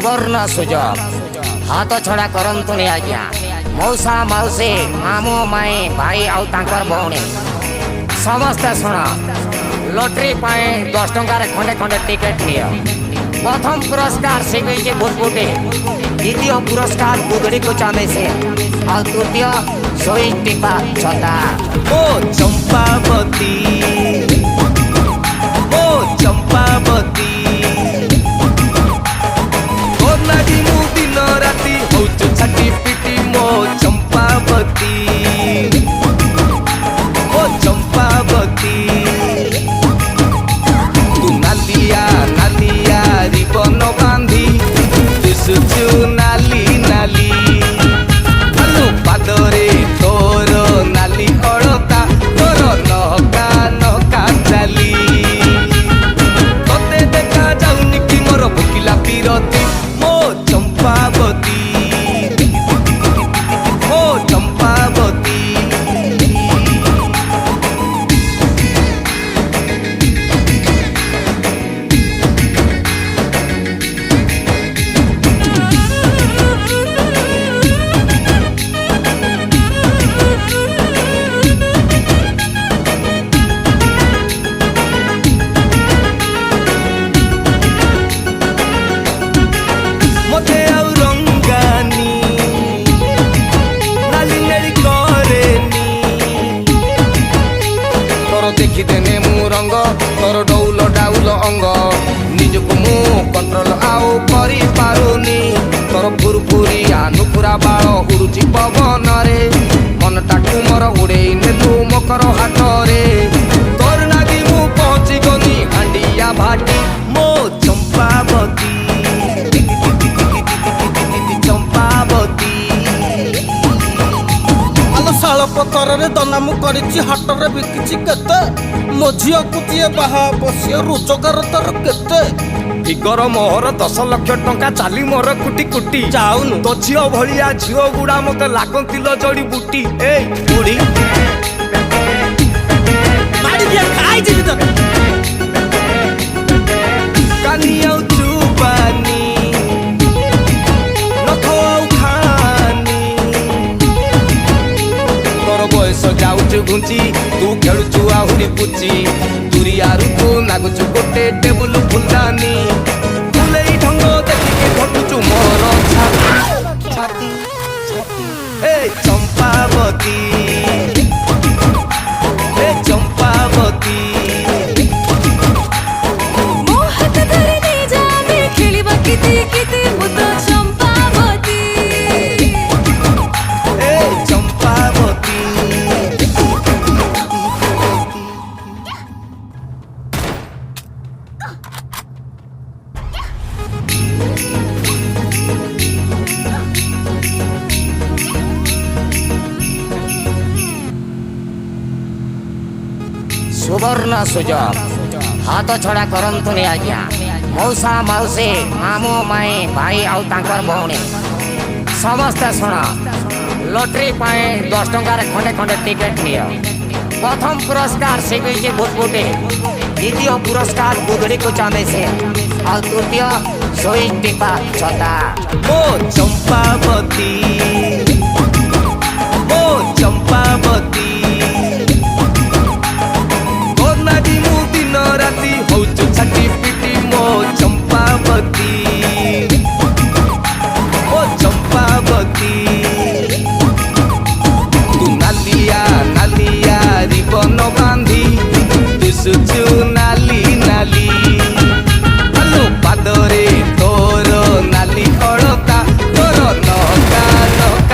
सुवर्ण सुजोग हाथ छड़ा करंतुनी आज्ञा मौसा मौसी मामू माई भाई आउ तांकर भौणी समस्ते शुण लॉटरी पाए 10 टंकार खंडे खंडे टिकेट नियो। प्रथम पुरस्कार सिगई भूतबुटी, द्वितीय पुरस्कार गुदड़ी को चामे से और तृतीय सोई टिपा छता। ओ चंपावती ओ चंपावती नागी मु दिन राति होचु छाटी पिटी मो चंपावती ओ चंपावती तू नालिया नालिया रिबन बांधी दिसुचु नाली नाली आलू पादरे तोर नाली अड़ता तोर नहका नहका चाली तोते देखा जाउनी कि मोर भुकिला पीरती चंपावती ओ चंपावती देखिदेने मु रंग तोर डौल डाउल अंग निजको मु कंट्रोल आउ करी पारुनी तोर फुरफुरिया नुपुरा बाल उड़ुची पवन रे मन टाकू मोर उड़ेई नेलु मकर हाट रे तोर नागी मु पहुंची गनी हांडिया भाटी मो चंपावती चंपावती शाल पतर दनामु करिछि हाटरे बिकिछि केते मो झियो कुतिए बाहा बसिए रोजगार तर केते फिगर मोहर 10 लाख टंका चाली मोर कुटी कुटी जाउनु तो झियो भलिया झियो गुड़ा मते लागंतिल जड़ी बुटी ए बुढ़ी मारी दिया खाई जिबि त कानिया चुबानी बयस जाऊचु घुंची तू खेलुचु आहुरी पुची तुरियारू तू नागुचु गोटे टेबुल फुलदानी फुलेई ढंग देखिके घटुचु मोर छाती छाती ए चंपावती ए चंपावती मो हाथ धरि नै जाबे खेलिबा किति किति मुत चंपावती ए चंपावती सुवर्ण सुजोग हाथ छड़ा करंतुनी आज्ञा मौसा मौसी मामू माई भाई आउ तांकर भौणी समस्ते शुण लॉटरी पाए 10 टंकार खंडे खंडे टिकेट नियो। प्रथम पुरस्कार सिगई भूतबुटी, द्वितीय पुरस्कार गुदड़ी को चामे से और तृतीय सोई टिपा छता। ओ चंपावती ओ चंपावती नागी मु दिन राति होचु छाटी पिटी मो चंपावती ओ चंपावती तू नालिया नालिया रिबन बांधी दिसुचु नाली नाली आलू पादरे तोर नाली अड़ता तोर नहका नहका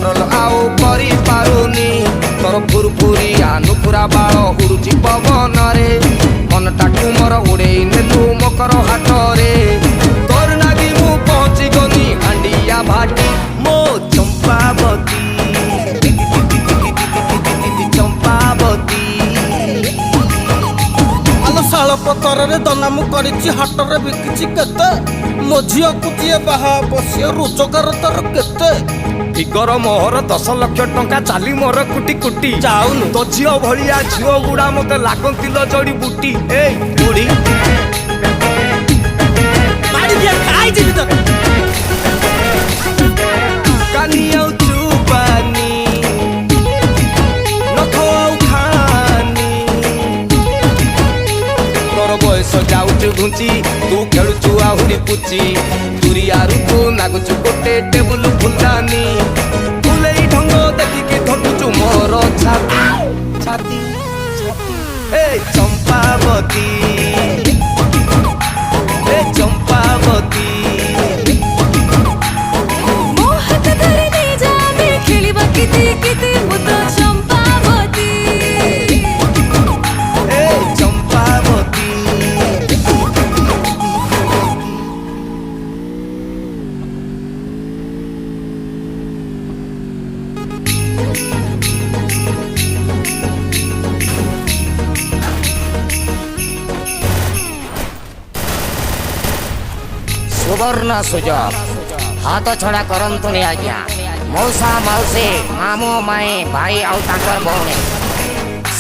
कंट्रोल आउ करी पारुनी तोर फुरफुरिया नुपुरा बाल उड़ुची पवन रे मनटाकू मोर उड़ेई नेलु मकर हाट रे तोर नागी मु पहुंची गनी हांडिया भाटी मो चंपावती चंपावती ଆଲୋ ଶାଳ ପତରରେ ଦନା ମୁଁ କରିଛି ହାଟରେ ବିକିଛି କେତେ ମୋ ଝିଅକୁ ଯିଏ ବାହା ବସିଏ ରୋଜଗାର ତାର କେତେ ଫିଗର ମୋହର 10 ଲକ୍ଷ ଟଙ୍କା ଚାଲି ମୋର କୁଟି କୁଟି ଯାଉନୁ ତୋ ଝିଅ ଭଳିଆ ଝିଅ ଗୁଡା ମତେ ଲାଗନ୍ତିଲ ଜଡି ବୁଟି ଏଇ ବୁଢୀ ମାଡ଼ି ଦିଆ ଖାଇଯିବି ତତେ କାନି ଆଉ ଚୁପାନି ନଖ ଆଉ ଖାନି ତୋର ବୟସ ଯାଉଛୁ ଘୁଞ୍ଚି ତୁ ଖେଳୁଛୁ ଆହୁରି ପୁଚି ଦୁରିଆରୁ ତୁ ନାଗୁଛୁ ଗୋଟେ ଟେବୁଲ ଫୁଲାନି ଫୁଲେଇ ଢଙ୍ଗ ଦେଖିକି ଧକୁଛୁ ମୋର ଛାତି ଛାତି ଏ ଚମ୍ପାବତୀ ଏ ଚମ୍ପାବତୀ ମୋ ହାତ ଧରି ନେଇଯା ଆମେ ଖେଳିବା କିତି କିତି ମୁଁ ତ ଚମ୍ପାବତୀ ଏ ଚମ୍ପାବତୀ ସୁବର୍ଣ୍ଣ ସୁଯୋଗ ହାତ ଛଡ଼ା କରନ୍ତୁନି ଆଜ୍ଞା ମଉସା ମାଉସୀ ମାମୁଁ ମାଇଁ ଭାଇ ଆଉ ତାଙ୍କର ଭଉଣୀ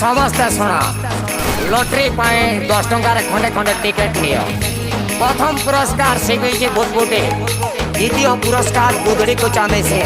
ସମସ୍ତେ ଶୁଣ ଲଟେରୀ ପାଇଁ 10 ଟଙ୍କାରେ ଖଣ୍ଡେ ଖଣ୍ଡେ ଟିକେଟ ନିଅ ପ୍ରଥମ ପୁରସ୍କାର ଶିଖେଇଛି ଭୁଟଭୁଟି ଦ୍ୱିତୀୟ ପୁରସ୍କାର ଗୁଦୁଡ଼ିକୁ ଚାନ୍ଦିସି